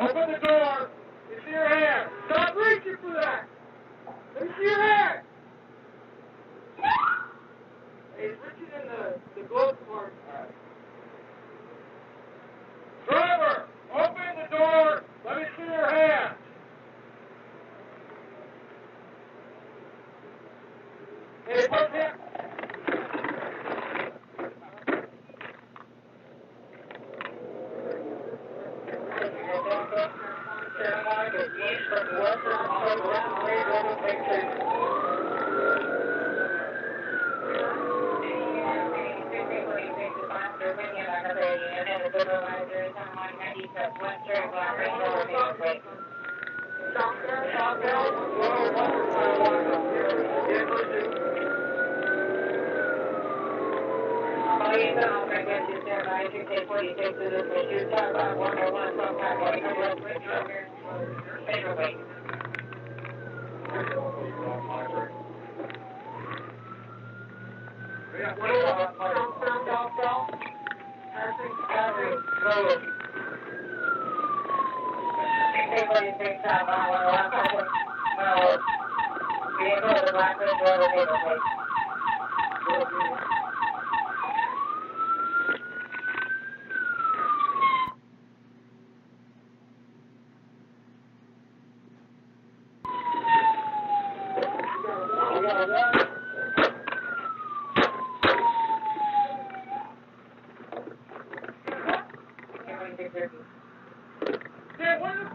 Open the door. It's in your hand. Stop reaching for that. Let me see your hand. Hey, he's reaching in the glove compartment. Driver, open the door. Let me see your hand. Hey, put him.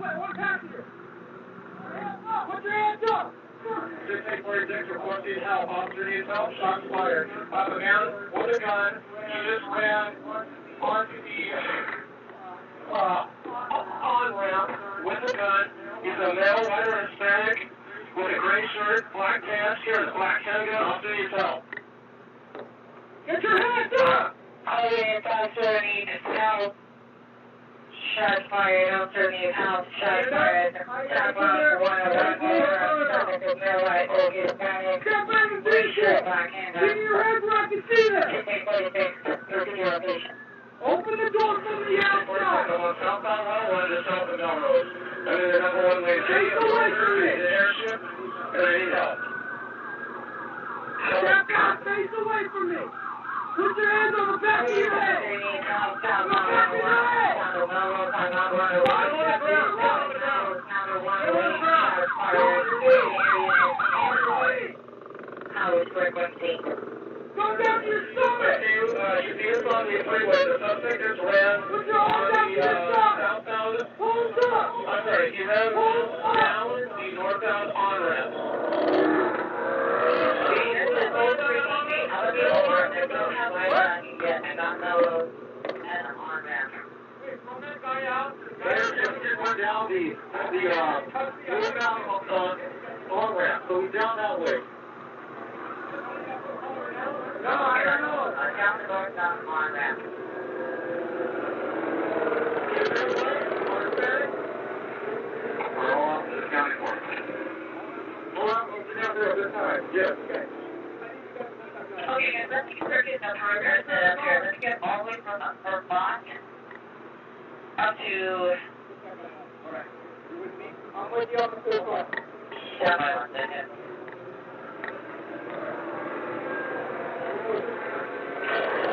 One passenger. Put your hands up. 646 reporting help. Officer needs help. Shots fired. A man with a gun. He just ran onto the on-ramp with a gun. He's a male, white or Hispanic with a gray shirt, black pants. Here, the black handgun. Officer needs help. Get your hands up. Officer needs help. Shots fired, officer needs help, shots fired. Top off, 101, traffic is male, white, old, Hispanic, gray shirt, black handgun. Give me your hands where I can see them. 646, go to your location. Open the door from the outside. Southbound 101 to south of Melrose. I'm in the number one lane. Take away from me. The airship, and I need help. Step out, face away from me. Put your hands on the back of your head. On the back of your head. Go down to your stomach. You see us on the freeway. The suspect just ran on the southbound. Hold up. I'm sorry. He ran down the northbound on-ramp. Went down the on-ramp, so he's down that way. No, I don't know. Down the northbound on-ramp. We're all off to the county court. Hold on, we'll sit down there at this time. Yes, okay. Okay, let's get circuit the progress here. Let's get all the way from Boston up to. Alright. You with me? I'm with you on the full car. Yeah, by 1 second.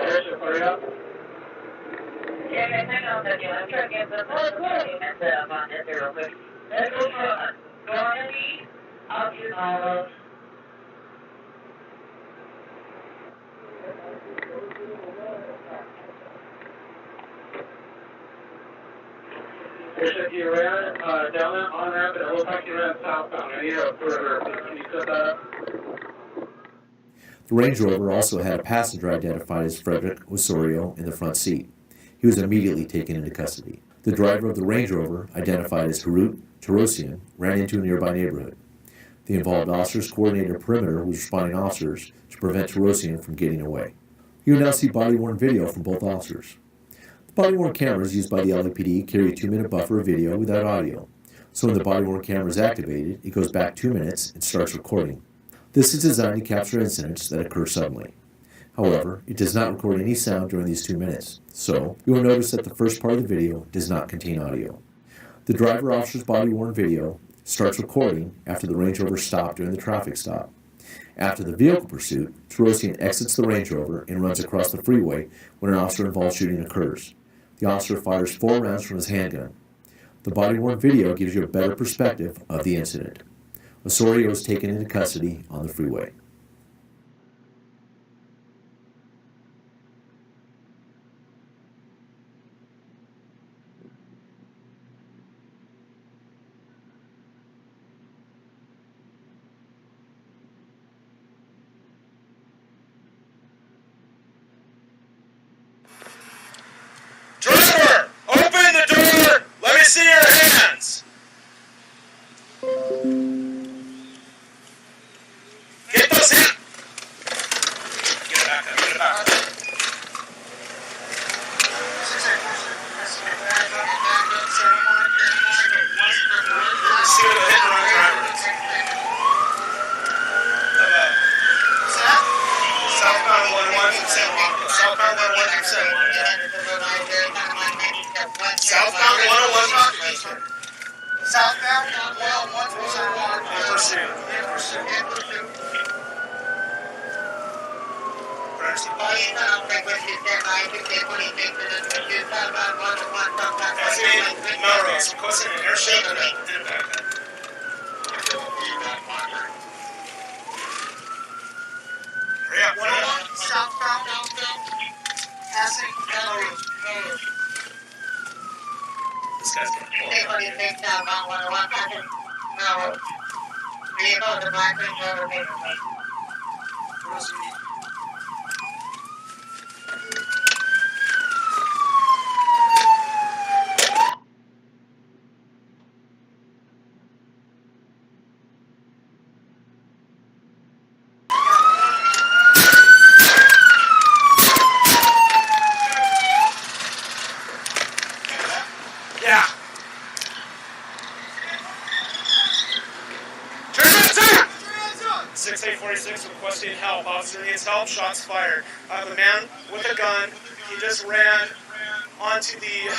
Airship, hurry up. Yeah, guys, hang on a second. I'm trying to get the payments on this here real quick. Let's go from Normandy up to Melrose. Airship, you ran down that on-ramp, and it looks like you ran southbound. I need a perimeter. Can you set that up? The Range Rover also had a passenger identified as Frederick Osorio in the front seat. He was immediately taken into custody. The driver of the Range Rover, identified as Harut Tarosian, ran into a nearby neighborhood. The involved officers coordinated a perimeter with responding officers to prevent Tarosian from getting away. You will now see body-worn video from both officers. The body-worn cameras used by the LAPD carry a 2-minute buffer of video without audio. So when the body-worn camera is activated, it goes back 2 minutes and starts recording. This is designed to capture incidents that occur suddenly. However, it does not record any sound during these 2 minutes, so you will notice that the first part of the video does not contain audio. The driver officer's body-worn video starts recording after the Range Rover stopped during the traffic stop. After the vehicle pursuit, Terosian exits the Range Rover and runs across the freeway when an officer-involved shooting occurs. The officer fires 4 rounds from his handgun. The body-worn video gives you a better perspective of the incident. Osorio is taken into custody on the freeway. Driver, open the door. Let me see your hands. Get those hands. Get it back up. Get it back up. See what a hit and run driver is. Southbound 101 from San Juan. Southbound 101 from San Juan. Southbound 101 from Southbound 101 from San Juan. in pursuit. Melrose, requesting an airship and a backup. Hurry up, 101 southbound, passing Melrose. This guy's gonna pull up. 46 southbound 101 passing Melrose. Vehicle is a black Range Rover vehicle. Yeah. Turn it attack! 6846 requesting help. Officer needs help. Shots fired. I have a man with a gun. He just ran onto the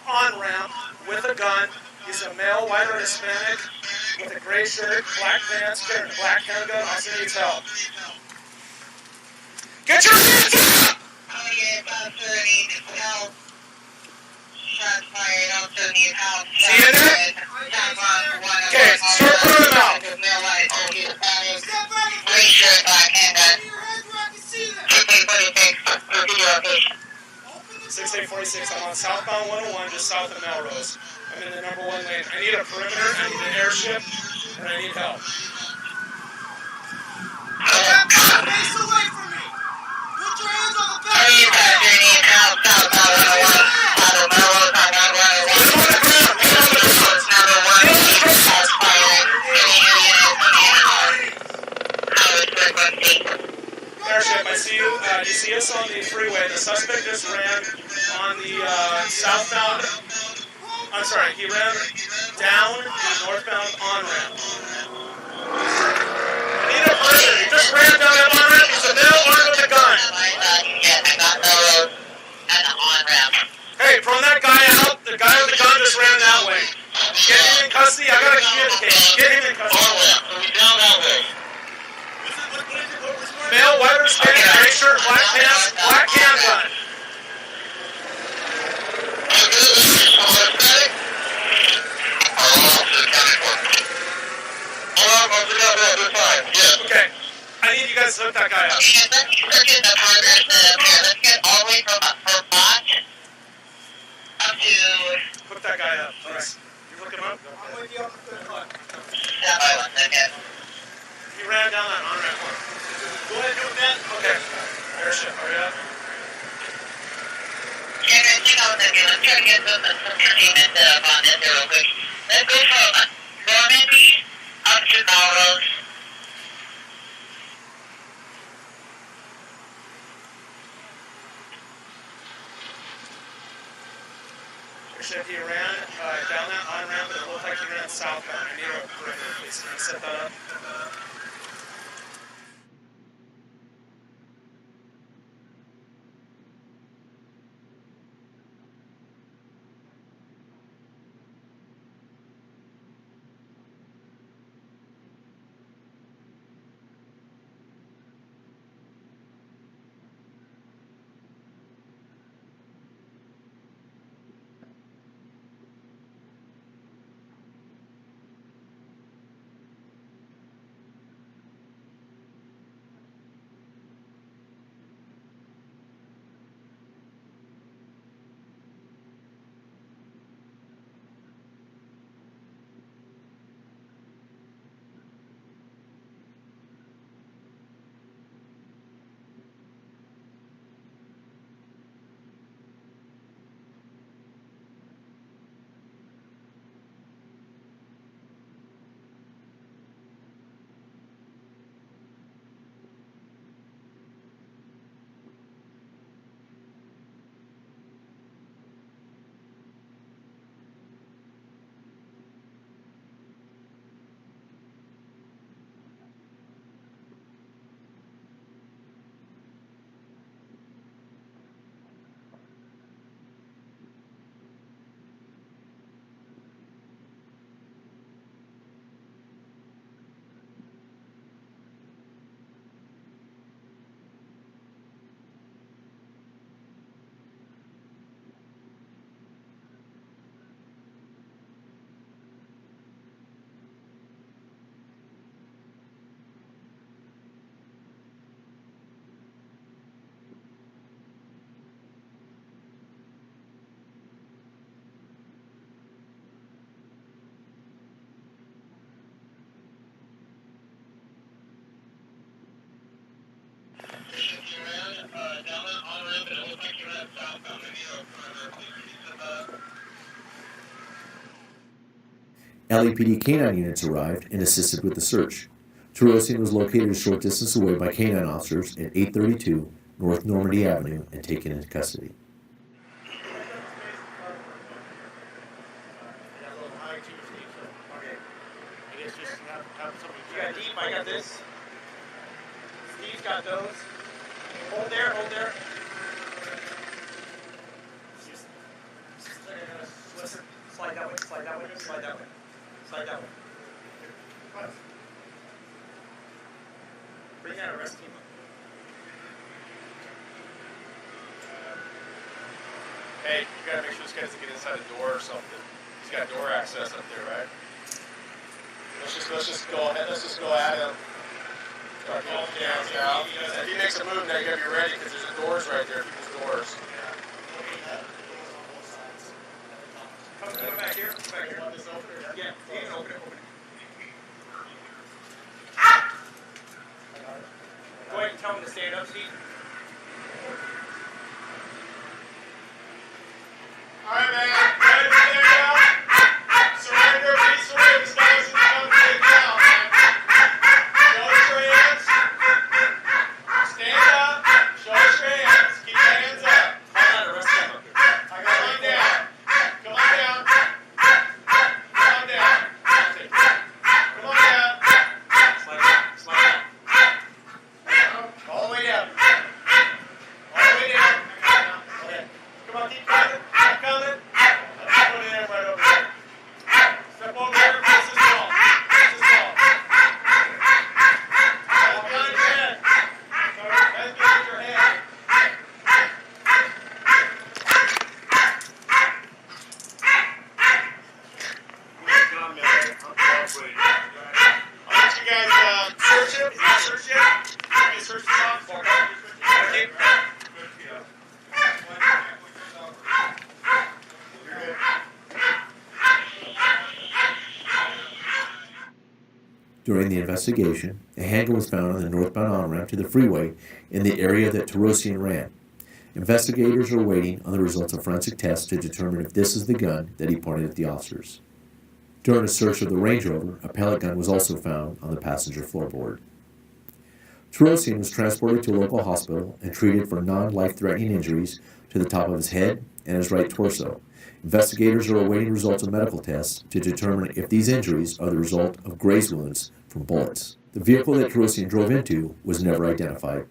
on-ramp with a gun. He's a male, white or Hispanic, with a gray shirt, black pants, carrying a black handgun. Officer needs help. Get your hands up! See you there? Okay, start putting them out. 6846, I'm on southbound 101, just south of Melrose. I'm in the number 1 lane. I need a perimeter, I need an airship, and I need help. Face away from me! Put your hands on the back! Airship, I see you. You see us on the freeway. The suspect just ran on the southbound. I'm sorry, he ran down the northbound on-ramp. I need a perimeter. He just ran down that on-ramp. He's a male armed with a gun. Hey, from that guy out, the guy with the gun just ran that way. Get him in custody. I gotta communicate. Get him in custody. Male, white or Hispanic, gray shirt, black pants, black handgun. Okay, I need you guys to hook that guy up. Hook that guy up, please. You hook him up? I'm with you on the third one. He ran down that on-ramp one. Go ahead, do it, man. Okay. Airship, hurry up. Let's go from Normandy up to Melrose. Airship, he ran down that on-ramp, and it looked like he ran southbound. I need a perimeter, please. Can you set that up? LAPD canine units arrived and assisted with the search. Terosian was located a short distance away by canine officers at 832 North Normandy Avenue and taken into custody. You got deep, I got this. Steve's got those. Hold there, hold there. Listen, slide that way, slide that way, slide that way. Slide that way. Bring that arrest team up. Hey, you gotta make sure this guy doesn't get inside the door or something. He's got door access up there, right? Let's just go ahead. Let's just go at him. Start going down. If he makes a move, now you gotta be ready because there's doors right there. People's doors. Come back here. Come back here. This open? Yeah. You can open it. Open it. Go ahead and tell him to stand up, Steve. All right, man. Ready to stand down? Surrender. Please surrender. This guy isn't coming to take down, man. Show us your hands. Stand up. Show us your hands. Keep your hands up. Hold on. Arrest him up here. I got one down. Come on down. Come on down. Come on down. Slide down. Slide down. All the way down. All the way down. Okay. Come on, keep coming. Keep coming. Let's put it in right over there. Step over here. This is ball. This is ball. Hold behind your head. Head behind your head. I'll let you guys search him. He's not searched yet. Give me a search song for him. Okay. During the investigation, a handgun was found on the northbound on-ramp to the freeway in the area that Terosian ran. Investigators are waiting on the results of forensic tests to determine if this is the gun that he pointed at the officers. During a search of the Range Rover, a pellet gun was also found on the passenger floorboard. Terosian was transported to a local hospital and treated for non-life-threatening injuries to the top of his head and his right torso. Investigators are awaiting results of medical tests to determine if these injuries are the result of graze wounds from bullets. The vehicle that Terosian drove into was never identified.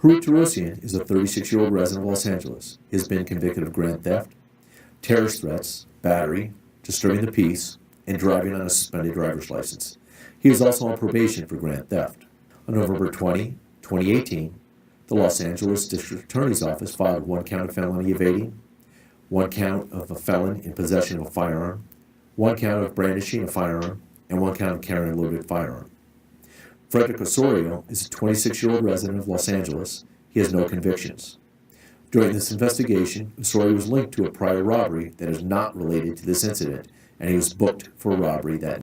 Harut Terosian is a 36-year-old resident of Los Angeles. He has been convicted of grand theft, terrorist threats, battery, disturbing the peace, and driving on a suspended driver's license. He is also on probation for grand theft. On November 20, 2018, the Los Angeles District Attorney's Office filed one count of felony evading, one count of a felon in possession of a firearm, one count of brandishing a firearm, and one count of carrying a loaded firearm. Frederick Osorio is a 26-year-old resident of Los Angeles. He has no convictions. During this investigation, Osorio was linked to a prior robbery that is not related to this incident, and he was booked for a robbery that